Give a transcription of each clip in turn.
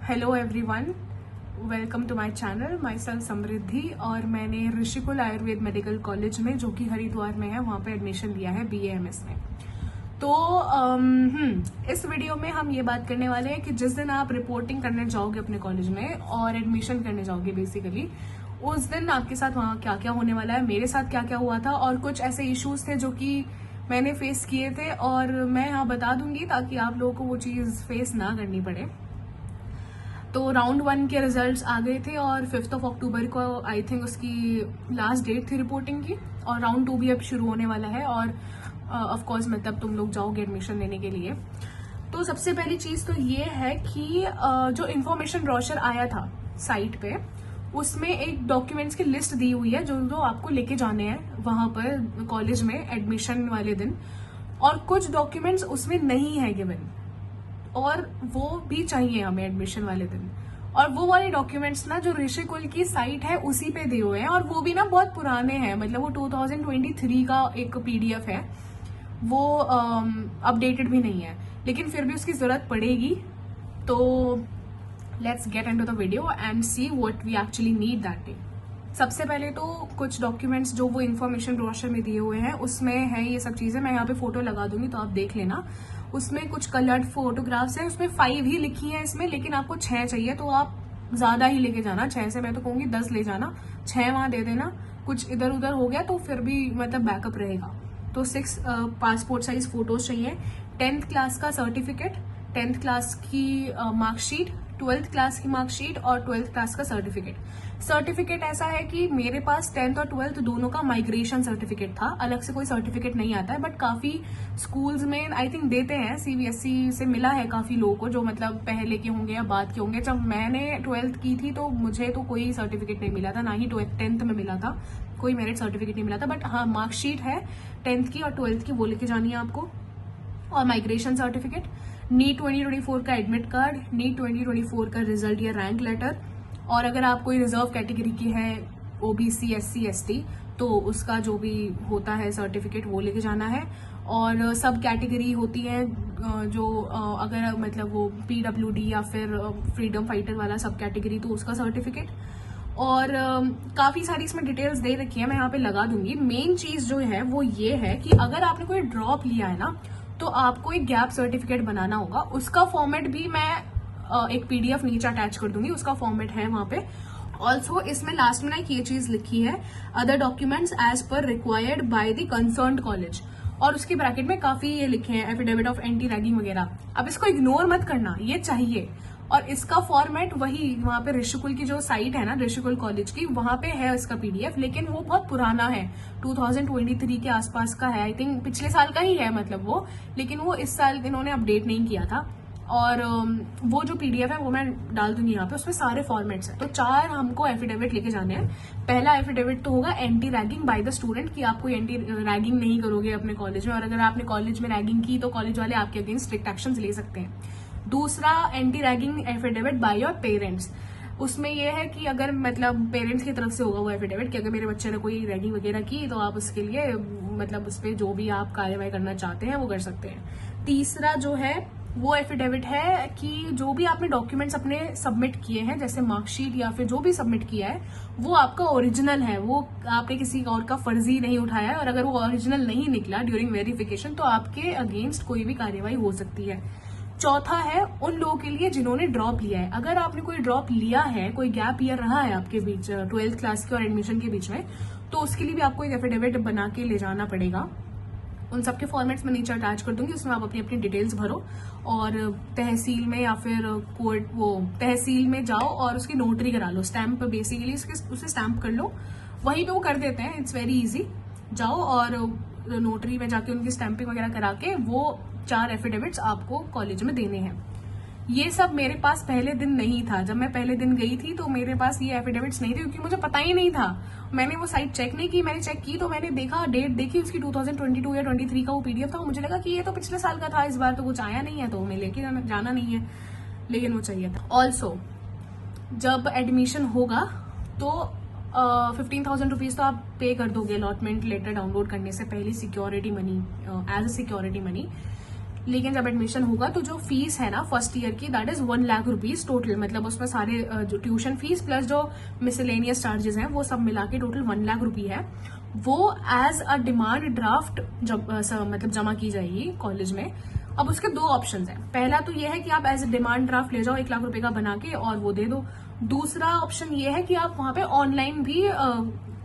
Hello everyone, welcome to my channel. Myself Samriddhi और मैंने Rishikul Ayurveda medical college में, जो कि हरिद्वार में है, वहाँ पे एडमिशन लिया है BAMS में। तो इस वीडियो में हम ये बात करने वाले हैं कि जिस दिन आप रिपोर्टिंग करने जाओगे अपने कॉलेज में और एडमिशन करने जाओगे बेसिकली, उस दिन आपके साथ वहाँ क्या क्या होने वाला है, मेरे साथ क्या क्या हुआ था और कुछ ऐसे इश्यूज थे जो कि मैंने फेस किए थे और मैं यहाँ बता दूंगी ताकि आप लोगों को वो चीज़ फेस ना करनी पड़े। तो राउंड 1 के रिजल्ट्स आ गए थे और 5 अक्टूबर को आई थिंक उसकी लास्ट डेट थी रिपोर्टिंग की, और राउंड 2 भी अब शुरू होने वाला है और ऑफ कोर्स मतलब तुम लोग जाओगे एडमिशन लेने के लिए। तो सबसे पहली चीज़ तो ये है कि जो इन्फॉर्मेशन ब्रोशर आया था साइट पे, उसमें एक डॉक्यूमेंट्स की लिस्ट दी हुई है जो आपको लेके जाने हैं वहां पर कॉलेज में एडमिशन वाले दिन, और कुछ डॉक्यूमेंट्स उसमें नहीं है गिवन और वो भी चाहिए हमें एडमिशन वाले दिन। और वो वाले डॉक्यूमेंट्स ना जो ऋषिकुल की साइट है उसी पे दिए हुए हैं, और वो भी ना बहुत पुराने हैं, मतलब वो 2023 का एक PDF है, वो अपडेटेड भी नहीं है, लेकिन फिर भी उसकी जरूरत पड़ेगी। तो let's get into the video and see what we actually need that day. सबसे पहले तो कुछ डॉक्यूमेंट्स जो वो इन्फॉर्मेशन ब्रोशर में दिए हुए हैं उसमें है ये सब चीजें। मैं यहाँ पे फोटो लगा दूंगी तो आप देख लेना। उसमें कुछ कलर्ड फोटोग्राफ्स हैं, उसमें 5 ही लिखी है इसमें, लेकिन आपको 6 चाहिए तो आप ज्यादा ही लेके जाना। 6 से मैं तो कहूंगी 10 ले जाना, 6 वहां दे देना। कुछ इधर उधर हो गया तो फिर भी मतलब बैकअप रहेगा। तो 6 पासपोर्ट साइज फोटोज चाहिए, 10th क्लास का सर्टिफिकेट, 10th क्लास की मार्कशीट, 12th क्लास की मार्कशीट और 12th क्लास का सर्टिफिकेट ऐसा है कि मेरे पास 10th और 12th दोनों का माइग्रेशन सर्टिफिकेट था, अलग से कोई सर्टिफिकेट नहीं आता है, बट काफी स्कूल्स में आई थिंक देते हैं। CBSE से मिला है काफी लोगों को जो मतलब पहले के होंगे या बाद के होंगे। जब मैंने 12th की थी तो मुझे तो कोई सर्टिफिकेट नहीं मिला था, ना ही 10th में मिला था, कोई मेरिट सर्टिफिकेट नहीं मिला था। बट हाँ, मार्कशीट है 10th की और 12th की, वो लेके जानी है आपको, और माइग्रेशन सर्टिफिकेट, नीट 2024 का एडमिट कार्ड, नीट 2024 का रिजल्ट या रैंक लेटर, और अगर आप कोई रिजर्व कैटेगरी की है, OBC SC ST, तो उसका जो भी होता है सर्टिफिकेट वो लेके जाना है। और सब कैटेगरी होती है जो अगर मतलब वो PWD या फिर फ्रीडम फाइटर वाला सब कैटेगरी, तो उसका सर्टिफिकेट। और काफी सारी इसमें डिटेल्स दे रखी है, मैं यहाँ पे लगा दूंगी। मेन चीज जो है वो ये है कि अगर आपने कोई ड्रॉप लिया है ना, तो आपको एक गैप सर्टिफिकेट बनाना होगा। उसका फॉर्मेट भी मैं एक PDF नीचे अटैच कर दूंगी, उसका फॉर्मेट है वहां पे। ऑल्सो इसमें लास्ट में ना एक ये चीज लिखी है, other documents as per required by the concerned college, और उसके ब्रैकेट में काफी ये लिखे हैं एफिडेविट ऑफ एंटी रैगिंग वगैरह। अब इसको इग्नोर मत करना, ये चाहिए। और इसका फॉर्मेट वही वहां पे ऋषिकुल की जो साइट है ना, ऋषिकुल कॉलेज की, वहां पे है इसका PDF, लेकिन वो बहुत पुराना है, 2023 के आसपास का है, आई थिंक पिछले साल का ही है मतलब वो, लेकिन वो इस साल इन्होंने अपडेट नहीं किया था। और वो जो PDF है वो मैं डाल दूंगी यहाँ पे, उसमें सारे फॉर्मेट्स हैं। तो 4 हमको एफिडेविट लेके जाने हैं। पहला एफिडेविट तो होगा anti ragging by the student, कि आप कोई एंटी रैगिंग नहीं करोगे अपने कॉलेज में, और अगर आपने कॉलेज में रैगिंग की तो कॉलेज वाले आपके अगेंस्ट स्ट्रिक्ट एक्शन ले सकते हैं। दूसरा anti ragging affidavit by your parents, उसमें यह है कि अगर मतलब पेरेंट्स की तरफ से होगा वो एफिडेविट कि अगर मेरे बच्चे ने कोई रैगिंग वगैरह की तो आप उसके लिए मतलब उस पर जो भी आप कार्यवाही करना चाहते हैं वो कर सकते हैं। तीसरा जो है वो एफिडेविट है कि जो भी आपने डॉक्यूमेंट्स अपने सबमिट किए हैं, जैसे मार्कशीट या फिर जो भी सबमिट किया है, वो आपका ओरिजिनल है, वो आपने किसी और का फर्जी नहीं उठाया है, और अगर वो ओरिजिनल नहीं निकला ड्यूरिंग वेरिफिकेशन तो आपके अगेंस्ट कोई भी कार्यवाही हो सकती है। चौथा है उन लोगों के लिए जिन्होंने ड्रॉप लिया है। अगर आपने कोई ड्रॉप लिया है, कोई गैप ईयर रहा है आपके बीच 12th क्लास के और एडमिशन के बीच में, तो उसके लिए भी आपको एक एफिडेविट बना के ले जाना पड़ेगा। उन सबके फॉर्मेट्स में नीचे अटैच कर दूंगी, उसमें आप अपनी अपनी डिटेल्स भरो और तहसील में या फिर कोर्ट, वो तहसील में जाओ और उसकी नोटरी करा लो, स्टैंप बेसिकली उसे स्टैंप कर लो, वहीं पे वो कर देते हैं, इट्स वेरी इजी। जाओ और नोटरी में जाके उनकी स्टैंपिंग वगैरह करा के वो 4 एफिडेविट्स आपको कॉलेज में देने हैं। ये सब मेरे पास पहले दिन नहीं था। जब मैं पहले दिन गई थी तो मेरे पास ये एफिडेविट्स नहीं थे, क्योंकि मुझे पता ही नहीं था। मैंने वो साइट चेक नहीं की, मैंने चेक की तो मैंने देखा, डेट देखी उसकी 2022 या 23 का वो PDF था, मुझे लगा कि ये तो पिछले साल का था, इस बार तो कुछ आया नहीं है तो मैं लेके जाना नहीं है, लेकिन वो चाहिए था। ऑल्सो जब एडमिशन होगा तो 15,000 रुपीज तो आप पे कर दोगे अलॉटमेंट लेटर डाउनलोड करने से पहले, security money, as a security money. लेकिन जब एडमिशन होगा तो जो फीस है ना फर्स्ट ईयर की, that is 1 lakh rupees total. मतलब उसमें सारे जो ट्यूशन फीस प्लस जो मिसलेनियस चार्जेस हैं वो सब मिला के टोटल 1 लाख रुपए है। वो एज अ डिमांड ड्राफ्ट मतलब जमा की जाएगी कॉलेज में। अब उसके 2 ऑप्शन हैं। पहला तो ये है कि आप एज अ डिमांड ड्राफ्ट ले जाओ 1 लाख रुपए का बना के और वो दे दो। दूसरा ऑप्शन ये है कि आप वहां पे ऑनलाइन भी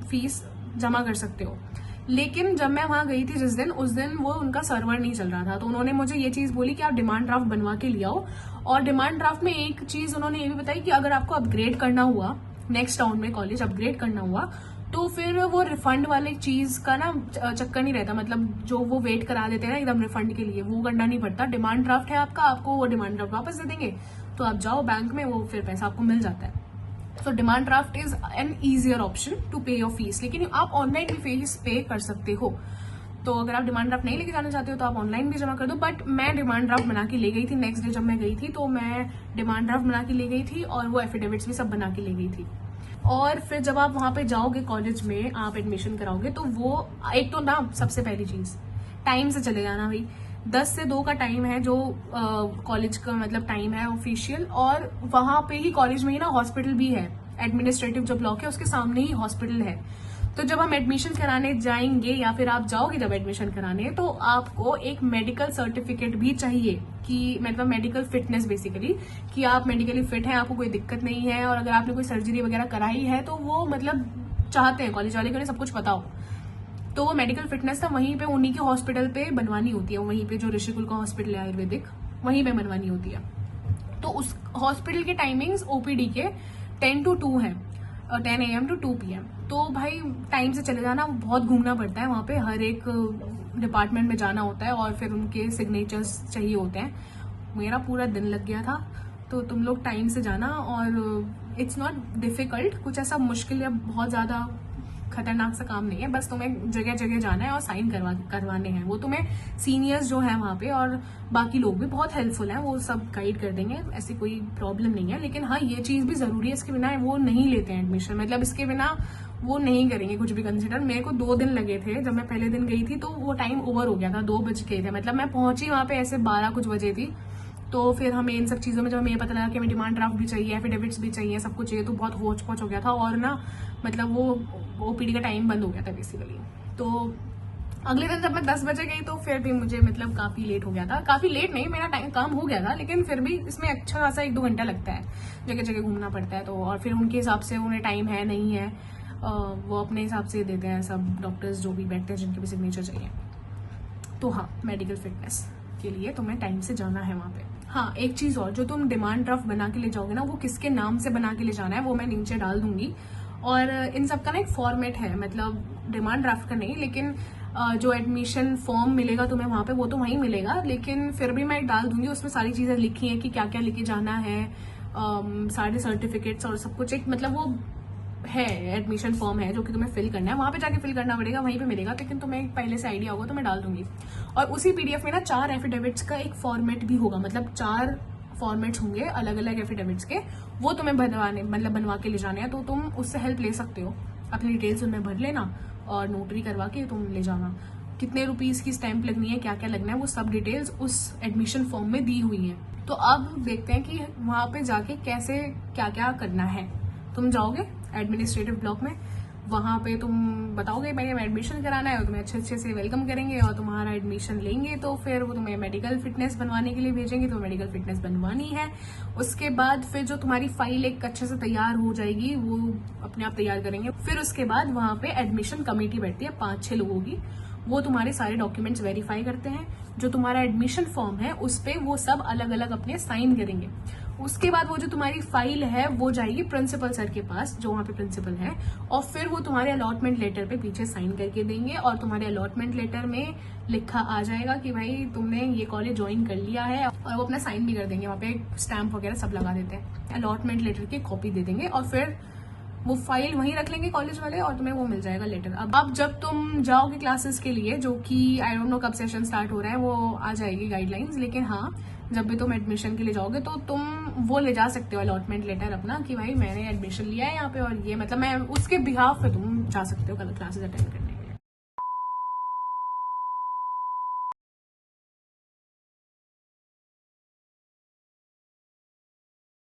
फीस जमा कर सकते हो। लेकिन जब मैं वहां गई थी जिस दिन, उस दिन वो उनका सर्वर नहीं चल रहा था, तो उन्होंने मुझे ये चीज बोली कि आप डिमांड ड्राफ्ट बनवा के ले आओ। और डिमांड ड्राफ्ट में एक चीज उन्होंने ये भी बताई कि अगर आपको अपग्रेड करना हुआ, नेक्स्ट राउंड में कॉलेज अपग्रेड करना हुआ, तो फिर वो रिफंड वाले चीज का ना चक्कर नहीं रहता। मतलब जो वो वेट करा देते हैं ना एकदम रिफंड के लिए, वो करना नहीं पड़ता। डिमांड ड्राफ्ट है आपका, आपको वो डिमांड ड्राफ्ट वापस दे देंगे, तो आप जाओ बैंक में, वो फिर पैसा आपको मिल जाता है। So demand draft is an easier option to pay your fees. लेकिन आप ऑनलाइन भी फीस पे कर सकते हो। तो अगर आप डिमांड ड्राफ्ट नहीं लेके जाना चाहते हो तो आप ऑनलाइन भी जमा कर दो। बट मैं डिमांड ड्राफ्ट बना के ले गई थी। नेक्स्ट डे जब मैं गई थी तो मैं डिमांड ड्राफ्ट बना के ले गई थी और वो एफिडेविट्स भी सब बना के ले गई थी। और फिर जब आप वहां पे जाओगे कॉलेज में, आप एडमिशन कराओगे, तो वो एक तो ना सबसे पहली चीज टाइम से चले जाना भाई। 10 से 2 का टाइम है जो कॉलेज का मतलब टाइम है ऑफिशियल। और वहां पे ही कॉलेज में ही ना हॉस्पिटल भी है, एडमिनिस्ट्रेटिव जो ब्लॉक है उसके सामने ही हॉस्पिटल है। तो जब हम एडमिशन कराने जाएंगे या फिर आप जाओगे जब एडमिशन कराने, तो आपको एक मेडिकल सर्टिफिकेट भी चाहिए कि मतलब मेडिकल फिटनेस बेसिकली, कि आप मेडिकली फिट हैं, आपको कोई दिक्कत नहीं है। और अगर आपने कोई सर्जरी वगैरह कराई है तो वो मतलब चाहते हैं कॉलेज वाले को सब कुछ पता हो। तो वो मेडिकल फिटनेस था वहीं पे उन्हीं के हॉस्पिटल पे बनवानी होती है। वहीं पे जो ऋषिकुल का हॉस्पिटल है आयुर्वेदिक, वहीं पे बनवानी होती है। तो उस हॉस्पिटल के टाइमिंग्स ओपीडी के 10 to 2 है, 10 AM to 2 PM। तो भाई टाइम से चले जाना, बहुत घूमना पड़ता है वहां पे, हर एक डिपार्टमेंट में जाना होता है और फिर उनके सिग्नेचर्स चाहिए होते हैं। मेरा पूरा दिन लग गया था। तो तुम लोग टाइम से जाना। और इट्स नॉट डिफिकल्ट, कुछ ऐसा मुश्किल या बहुत ज्यादा खतरनाक सा काम नहीं है। बस तुम्हें जगह जगह जाना है और साइन करवाने हैं। वो तुम्हें सीनियर्स जो है वहां पे और बाकी लोग भी बहुत हेल्पफुल हैं, वो सब गाइड कर देंगे, ऐसी कोई प्रॉब्लम नहीं है। लेकिन हाँ, ये चीज भी जरूरी है, इसके बिना वो नहीं लेते हैं एडमिशन। मतलब इसके बिना वो नहीं करेंगे कुछ भी कंसिडर। मेरे को 2 दिन लगे थे। जब मैं पहले दिन गई थी तो वो टाइम ओवर हो गया था, 2 बज गए थे। मतलब मैं पहुंची वहां पे ऐसे 12 कुछ बजे थी। तो फिर हमें इन सब चीजों में जब हमें ये पता लगा कि हमें डिमांड ड्राफ्ट भी चाहिए, एफिडेविट्स भी चाहिए, सब कुछ चाहिए, तो बहुत होच पोच हो गया था। और ना मतलब वो ओपीडी का टाइम बंद हो गया था बेसिकली। तो अगले दिन जब मैं 10 बजे गई तो फिर भी मुझे मतलब काफी लेट हो गया था। काफी लेट नहीं, मेरा टाइम काम हो गया था, लेकिन फिर भी इसमें अच्छा खासा 1-2 घंटा लगता है, जगह जगह घूमना पड़ता है। तो और फिर उनके हिसाब से उन्हें टाइम है नहीं है, वो अपने हिसाब से देते हैं सब डॉक्टर्स जो भी बैठते हैं, जिनके भी सिग्नेचर चाहिए। तो हाँ, मेडिकल फिटनेस के लिए तुम्हें टाइम से जाना है वहां पे। हाँ, एक चीज और, जो तुम डिमांड ड्राफ्ट बना के ले जाओगे ना, वो किसके नाम से बना के ले जाना है वो मैं नीचे डाल दूंगी। और इन सब का ना एक फॉर्मेट है, मतलब डिमांड ड्राफ्ट का नहीं, लेकिन जो एडमिशन फॉर्म मिलेगा तुम्हें वहां पे वो तो वहीं मिलेगा। लेकिन फिर भी मैं डाल दूंगी, उसमें सारी चीजें लिखी हैं कि क्या क्या लेके जाना है, सारे सर्टिफिकेट्स और सब कुछ। एक मतलब वो है एडमिशन फॉर्म है जो कि तुम्हें फिल करना है, वहां पे जाके फिल करना पड़ेगा, वहीं पे मिलेगा। लेकिन तुम्हें पहले से आइडिया होगा तो मैं डाल दूंगी। और उसी पीडीएफ में ना 4 एफिडेविट्स का एक फॉर्मेट भी होगा, मतलब 4 फॉर्मेट्स होंगे अलग अलग एफिडेविट्स के। वो तुम्हें बनवा के ले जाने हैं, तो तुम उससे हेल्प ले सकते हो। अपनी डिटेल्स उनमें भर लेना और नोटरी करवा के तुम ले जाना। कितने रुपीज की स्टैंप लगनी है, क्या क्या लगना है, वो सब डिटेल्स उस एडमिशन फॉर्म में दी हुई है। तो अब देखते हैं कि वहां पे जाके कैसे क्या क्या करना है। तुम जाओगे एडमिनिस्ट्रेटिव ब्लॉक में, वहां पे तुम बताओगे भाई हमें एडमिशन कराना है, और तुम्हें अच्छे अच्छे से वेलकम करेंगे और तुम्हारा एडमिशन लेंगे। तो फिर वो तुम्हें मेडिकल फिटनेस बनवाने के लिए भेजेंगे, तो मेडिकल फिटनेस बनवानी है। उसके बाद फिर जो तुम्हारी फाइल एक अच्छे से तैयार हो जाएगी, वो अपने आप तैयार करेंगे। फिर उसके बाद वहां पे एडमिशन कमेटी बैठती है 5-6 लोगों की, वो तुम्हारे सारे डॉक्यूमेंट्स वेरीफाई करते हैं। जो तुम्हारा एडमिशन फॉर्म है उस पे वो सब अलग अलग अपने साइन करेंगे। उसके बाद वो जो तुम्हारी फाइल है वो जाएगी प्रिंसिपल सर के पास, जो वहां पे प्रिंसिपल है, और फिर वो तुम्हारे अलॉटमेंट लेटर पे पीछे साइन करके देंगे। और तुम्हारे अलॉटमेंट लेटर में लिखा आ जाएगा कि भाई तुमने ये कॉलेज ज्वाइन कर लिया है, और वो अपना साइन भी कर देंगे, वहां पे स्टैंप वगैरह सब लगा देते हैं। अलॉटमेंट लेटर की कॉपी दे देंगे और फिर वो फाइल वहीं रख लेंगे कॉलेज वाले, और तुम्हें वो मिल जाएगा लेटर। अब जब तुम जाओगे क्लासेस के लिए, जो कि आई डोंट नो कब सेशन स्टार्ट हो रहा है, वो आ जाएगी गाइडलाइंस। लेकिन हाँ, जब भी तुम एडमिशन के लिए जाओगे तो तुम वो ले जा सकते हो अलॉटमेंट लेटर अपना, कि भाई मैंने एडमिशन लिया है यहाँ पे, और ये मतलब मैं उसके बिहाफ पे तुम जा सकते हो क्लासेस अटेंड करने।